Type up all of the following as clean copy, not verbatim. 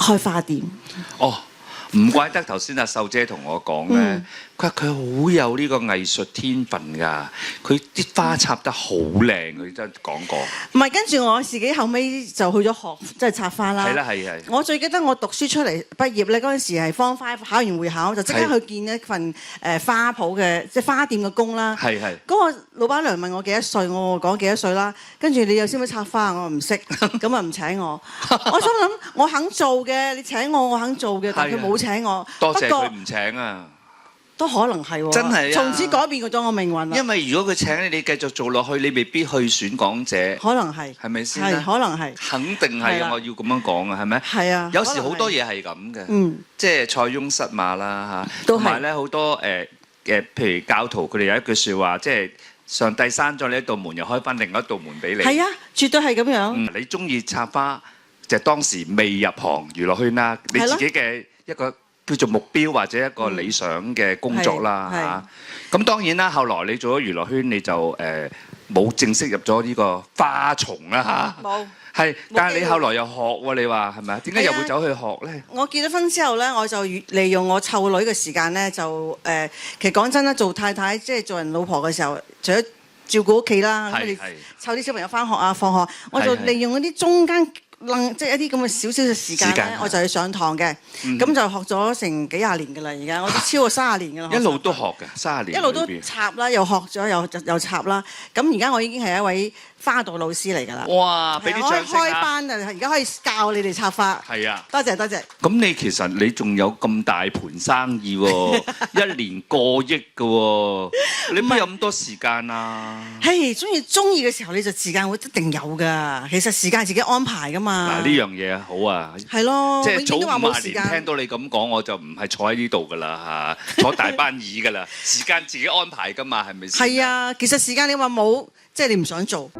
開花店。哦，唔怪得頭先阿秀姐同我講咧，佢話佢好有呢個藝術天分㗎，佢啲花插得好靚，佢真係講過。唔係，跟住我自己後尾就去咗學，即係插花啦。係啦，係。我最記得我讀書出嚟畢業咧，嗰陣時係 Form 5考完會考，就即刻去見一份花鋪嘅即係花店嘅工啦。係。嗰個老闆娘問我幾多歲，我講幾多歲啦。跟住你又識唔識插花？我話唔識，咁啊唔請我。我心諗我肯做嘅，你請我肯做嘅，但係佢冇請我。多謝佢唔請啊！都可能係喎，真係啊！從此改變咗我命運啦。因為如果佢請你，你繼續做落去，你未必去選港姐。可能係，係咪先？係可能係，肯定係啊！我要咁樣講啊，係咪？係啊。有時好多嘢係咁嘅，即係塞翁失馬啦嚇。同埋咧好多譬如教徒佢哋有一句説話，即係上帝閂咗你一道門，又開翻另一道門俾你。係啊，絕對係咁樣。你中意插花，就當時未入行娛樂圈啦，你自己嘅一個叫做目標或者一個理想嘅工作啦嚇。咁當然啦，後來你做咗娛樂圈，你就冇正式入咗呢個花叢啦嚇。冇。係，但係你後來又學喎，你話係咪啊？點解又會走去學咧？我結咗婚之後咧，我就利用我湊女嘅時間咧，就其實講真啦，做太太即係做人老婆嘅時候，除咗照顧屋企啦，咁你湊啲小朋友返學啊、放學，我就利用嗰啲中間即係一啲咁嘅少少嘅時間咧，我就去上堂嘅。咁就學咗成幾廿年㗎啦，而家我都超過30年㗎啦。一路都學嘅30年。一路都插啦，又學咗又插啦。咁而家我已經係一位花道老師嚟㗎啦！哇，俾啲掌聲啊！開班啊，而家可以教你哋插花。係啊，多謝多謝。咁你其實你仲有咁大盤生意喎，一年過億㗎喎，你邊有咁多時間啊？嘿，中意嘅時候你就時間會一定有㗎。其實時間係自己安排㗎嘛。嗱呢樣嘢好啊。係咯，即係早50年聽到你咁講，我就唔係坐喺呢度㗎啦嚇，坐大班椅㗎啦，時間自己安排㗎嘛，係咪先？係啊，其實時間你話冇，即係你唔想做。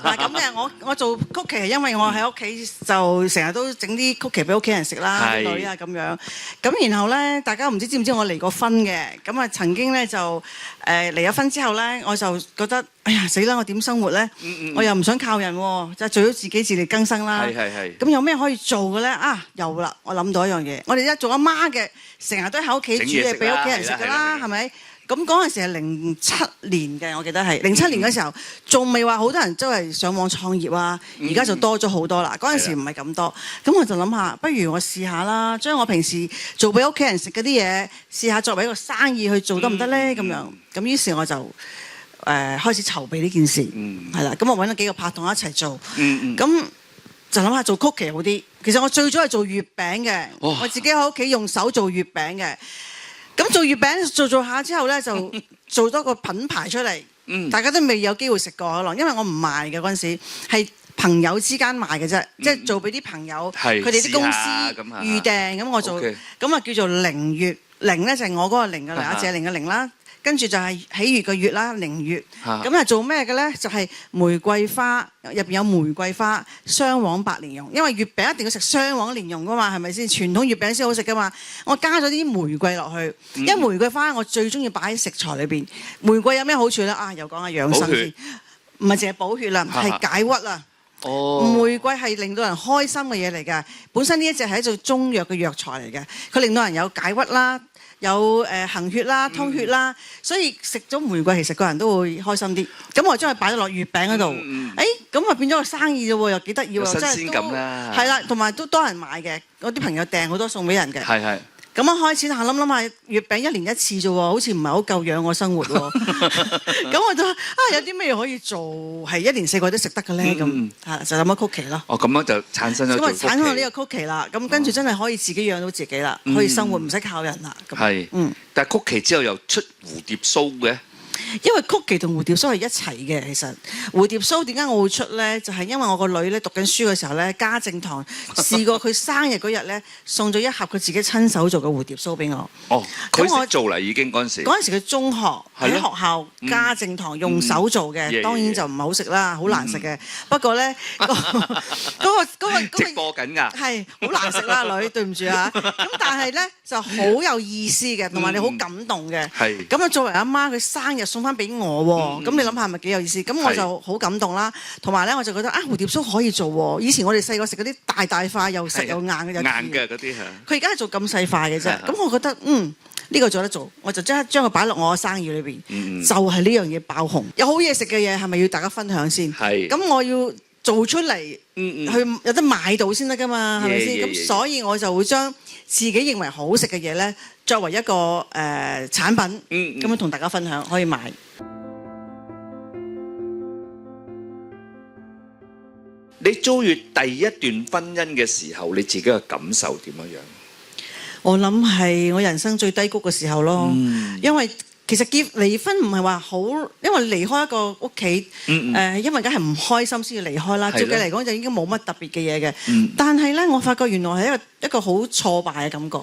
嗱咁嘅，我做曲奇係因為我喺屋企就成日都整啲曲奇俾屋企人食啦，啲女啊咁樣。咁然後咧，大家唔知唔知我離過婚嘅，咁啊曾經咧就離咗婚之後咧，我就覺得哎呀死啦！我點生活咧？我又唔想靠人喎，就做咗自己自力更生啦。係。咁有咩可以做嘅咧？啊，有啦！我諗到一樣嘢，我哋一做阿媽嘅，成日都喺屋企煮嘢俾屋企人食㗎啦，係咪？咁嗰陣時係07年嘅，我記得係07年嗰時候，仲未話好多人周圍上網創業啊，而家就多咗好多啦。嗰陣時唔係咁多，咁我就諗下，不如我試下啦，將我平時做俾屋企人食嗰啲嘢，試下作為一個生意去做得唔得咧？咁樣，咁於是我就開始籌備呢件事，係啦。咁我揾咗幾個拍檔一齊做，咁就諗下做曲奇好啲。其實我最早係做月餅嘅，我自己喺屋企用手做月餅嘅。咁做月餅做下之後咧，就做多個品牌出嚟，大家都未有機會食過可能，因為我唔賣嘅嗰陣時，係朋友之間賣嘅啫，即係做俾啲朋友，佢哋啲公司預訂，咁我做，咁啊叫做零月，零咧就係我嗰個零嘅零，阿謝玲嘅零啦。跟住就係喜悅嘅悅啦，靈月。咁係做咩嘅咧？就係玫瑰花，入邊有玫瑰花、雙黃白蓮蓉。因為月餅一定要食雙黃蓮蓉噶嘛，係咪先？傳統月餅先好食噶嘛。我加咗啲玫瑰落去，因為玫瑰花我最中意擺喺食材裏邊。玫瑰有咩好處咧？啊，又講下養生先，唔係淨係補血啦，係解鬱啊。玫瑰係令到人開心嘅嘢嚟㗎。本身呢一隻係一種中藥嘅藥材嚟嘅，佢令到人有解鬱啦。有行血啦、通血啦，所以食咗玫瑰其實個人都會開心啲。咁我將佢擺咗落月餅嗰度，咁啊變咗個生意啫喎，又幾得意喎，真係都係啦，同埋都多人買嘅，我啲朋友訂好多送俾人嘅。係。咁一開始諗下，月餅1年1次啫喎，好似唔係好夠養我生活喎。咁我就有啲咩可以做係1年4個都食得嘅咧？咁就諗咗曲奇咯。哦，咁樣就產生咗。咁啊產生咗呢個曲奇啦。咁跟住真係可以自己養到自己啦，可以生活唔使靠人啦。係。但係曲奇之後又出蝴蝶酥嘅。因為曲奇同蝴蝶酥係一齊嘅，其實蝴蝶酥點解我會出咧？就係因為我個女咧讀緊書嘅時候咧，家政堂試過佢生日嗰日咧送咗一盒佢自己親手做嘅蝴蝶酥俾我。哦，咁我做嚟已經嗰陣時。嗰陣時佢中學喺學校家政堂用手做嘅，當然就唔係好食啦，好難食嘅。不過咧嗰個直播緊㗎，係好難食啦，女，對唔住啊。咁但係咧就好有意思嘅，同埋你好感動嘅。係。咁啊，作為阿媽，佢生日日送翻俾我喎，咁你諗下係咪幾有意思？咁我就好感動啦，同埋咧我就覺得蝴蝶酥可以做喎。以前我哋細個食嗰啲大塊又實又硬嘅，硬嘅嗰啲係。佢而家係做咁細塊嘅啫，咁我覺得呢個做得做，我就將佢擺落我嘅生意裏邊，就係呢樣嘢爆紅。有好嘢食嘅嘢係咪要大家分享先？係。咁我要做出嚟，去有得買到先得㗎嘛，係咪先？咁所以我就會將自己認為好食嘅嘢咧，作為一個產品，咁樣同大家分享，可以買。你遭遇第一段婚姻嘅時候，你自己嘅感受點樣樣？我諗係我人生最低谷嘅時候咯，因為其實離婚唔係話好，因為離開一個屋企，因為梗係唔開心先要離開啦。照計嚟講就已經冇乜特別嘅嘢嘅，但係咧我發覺原來係一個好挫敗嘅感覺，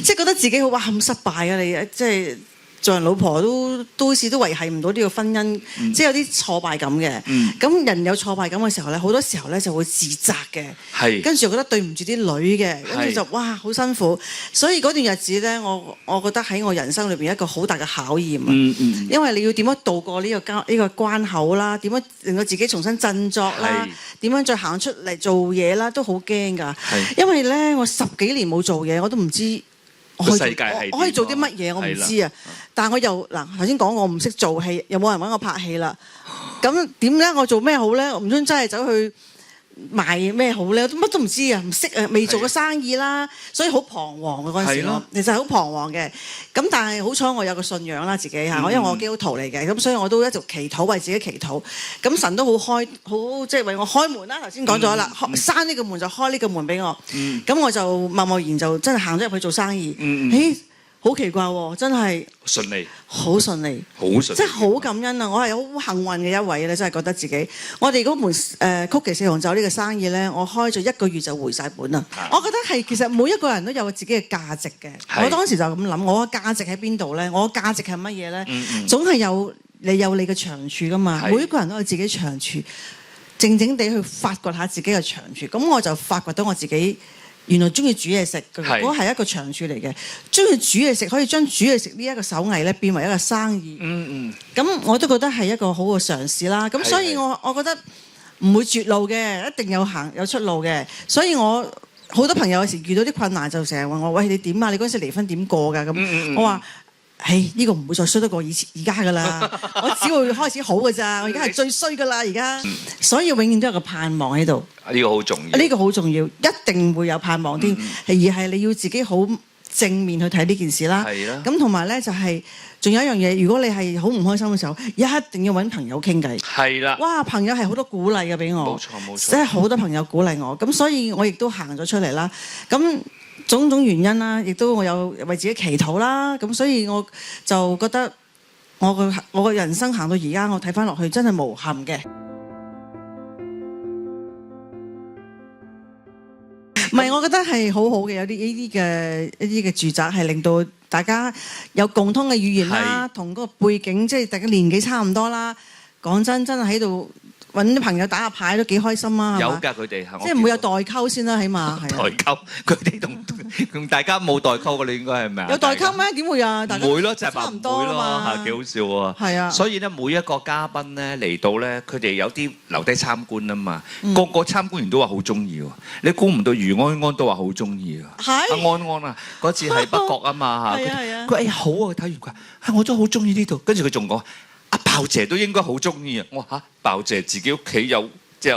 即係覺得自己好哇咁失敗啊！你即係做人老婆都好似都維繫唔到呢個婚姻，即係有啲挫敗感嘅。咁人有挫敗感嘅時候咧，好多時候咧就會自責嘅，跟住又覺得對唔住啲女嘅，跟住就哇好辛苦。所以嗰段日子咧，我覺得喺我人生裏邊一個好大嘅考驗啊。因為你要點樣度過呢個關口啦，點樣令到自己重新振作啦，點樣再行出嚟做嘢啦，都好驚㗎。因為咧我10幾年冇做嘢，我都唔知。我可以做啲乜嘢？我唔知啊。但係我又頭先講我唔識做戲，又冇人揾我拍戲啦。咁點咧？我做咩好咧？唔通真係走去賣咩好咧？乜都唔知啊，唔識啊，未做過生意啦，所以好彷徨嘅嗰陣時咯。其實係好彷徨嘅。咁但係好彩我有個信仰啦，自己嚇，因為我基督徒嚟嘅，咁所以我都一直祈禱為自己祈禱。咁神都好即係為我開門啦。頭先講咗啦，閂呢個門就開呢個門俾我。咁我就貿貿然就真係行咗入去做生意。好奇怪喎，真係順利，好順利，即係好感恩啊！我係好幸運嘅一位咧，真係覺得自己。我哋嗰門曲奇四紅酒呢個生意咧，我開咗1個月就回晒本啦。我覺得係其實每一個人都有自己嘅價值嘅。我當時就咁諗，我嘅價值喺邊度咧？我嘅價值係乜嘢咧？總係有你嘅長處噶嘛。每一個人都有自己長處，靜靜地去發掘下自己嘅長處。咁我就發掘到我自己。原來中意煮嘢食，嗰係一個長處嚟嘅。中意煮嘢食，可以將煮嘢食呢一個手藝咧變為一個生意。咁我都覺得係一個好嘅嘗試啦。咁所以我覺得唔會絕路嘅，一定有出路嘅。所以我好多朋友有時遇到啲困難就成日問我：喂，你點啊？你嗰陣時離婚點過㗎？咁我話：呢個唔會再衰得過而家㗎啦。我只會開始好㗎咋。我而家係最衰㗎啦，而家。所以永遠都有個盼望喺度。呢個好重要。呢個好重要，一定會有盼望添。而係你要自己好正面去睇呢件事啦。咁同埋咧就係，仲有一樣嘢，如果你係好唔開心嘅時候，一定要揾朋友傾偈。係啦。哇！朋友係好多鼓勵嘅俾我。冇錯。即係好多朋友鼓勵我，咁所以我亦都行咗出嚟啦。咁種種原因啦，亦都我有為自己祈禱啦。咁所以我就覺得我個人生行到而家，我睇翻落去真係無憾嘅。唔係，我覺得係好好嘅，有一啲嘅住宅係令到大家有共通嘅語言啦，同嗰個背景即係大家年紀差唔多啦。講真係喺度揾啲朋友打下牌都幾開心啊！有㗎佢哋，即係唔會有代溝先啦，起碼係。代溝，佢哋同大家冇代溝嘅，你應該係咪啊？有代溝咩？點會啊？大家唔會咯，就係差唔多啦嘛，嚇幾好笑喎！係啊，所以咧每一個嘉賓咧嚟到咧，佢哋有啲留低參觀啊嘛，個個參觀完都話好中意喎。你估唔到余安安都話好中意啊！係阿安安啊，嗰次喺北角啊嘛嚇，佢好啊，睇完佢我都好中意呢度，跟住佢仲講。阿鮑姐都應該好中意啊！我話鮑姐自己屋企有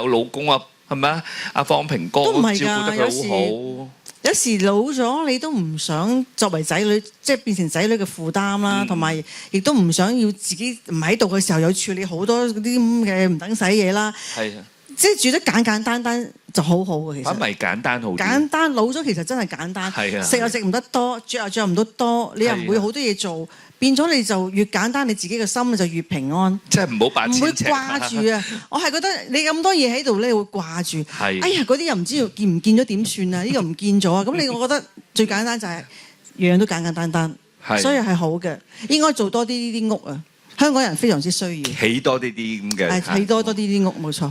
老公啊，係咪啊？阿方平哥都照顧得佢好好。有時老咗你都唔想作為仔女，即係變成仔女嘅負擔啦，同埋亦都唔想要自己唔喺度嘅時候有處理好多嗰啲咁嘅唔等使嘢啦。係啊，即係住得簡簡單單就好好嘅其實。咪簡單好啲。簡單老咗其實真係簡單。係啊。食又食唔得多，着又着唔到多，你又唔會好多嘢做。變咗你就越簡單，你自己嘅心就越平安。即係唔好扮千尺。唔會掛住啊！我係覺得你咁多嘢喺度咧，會掛住。係。哎呀，嗰啲又唔知見唔見咗點算啊？呢個唔見咗啊！咁我覺得最簡單就係樣樣都簡簡單單。係。所以係好嘅，應該做多啲呢啲屋啊！香港人非常之需要。起多啲咁嘅。係起多啲啲屋，冇錯。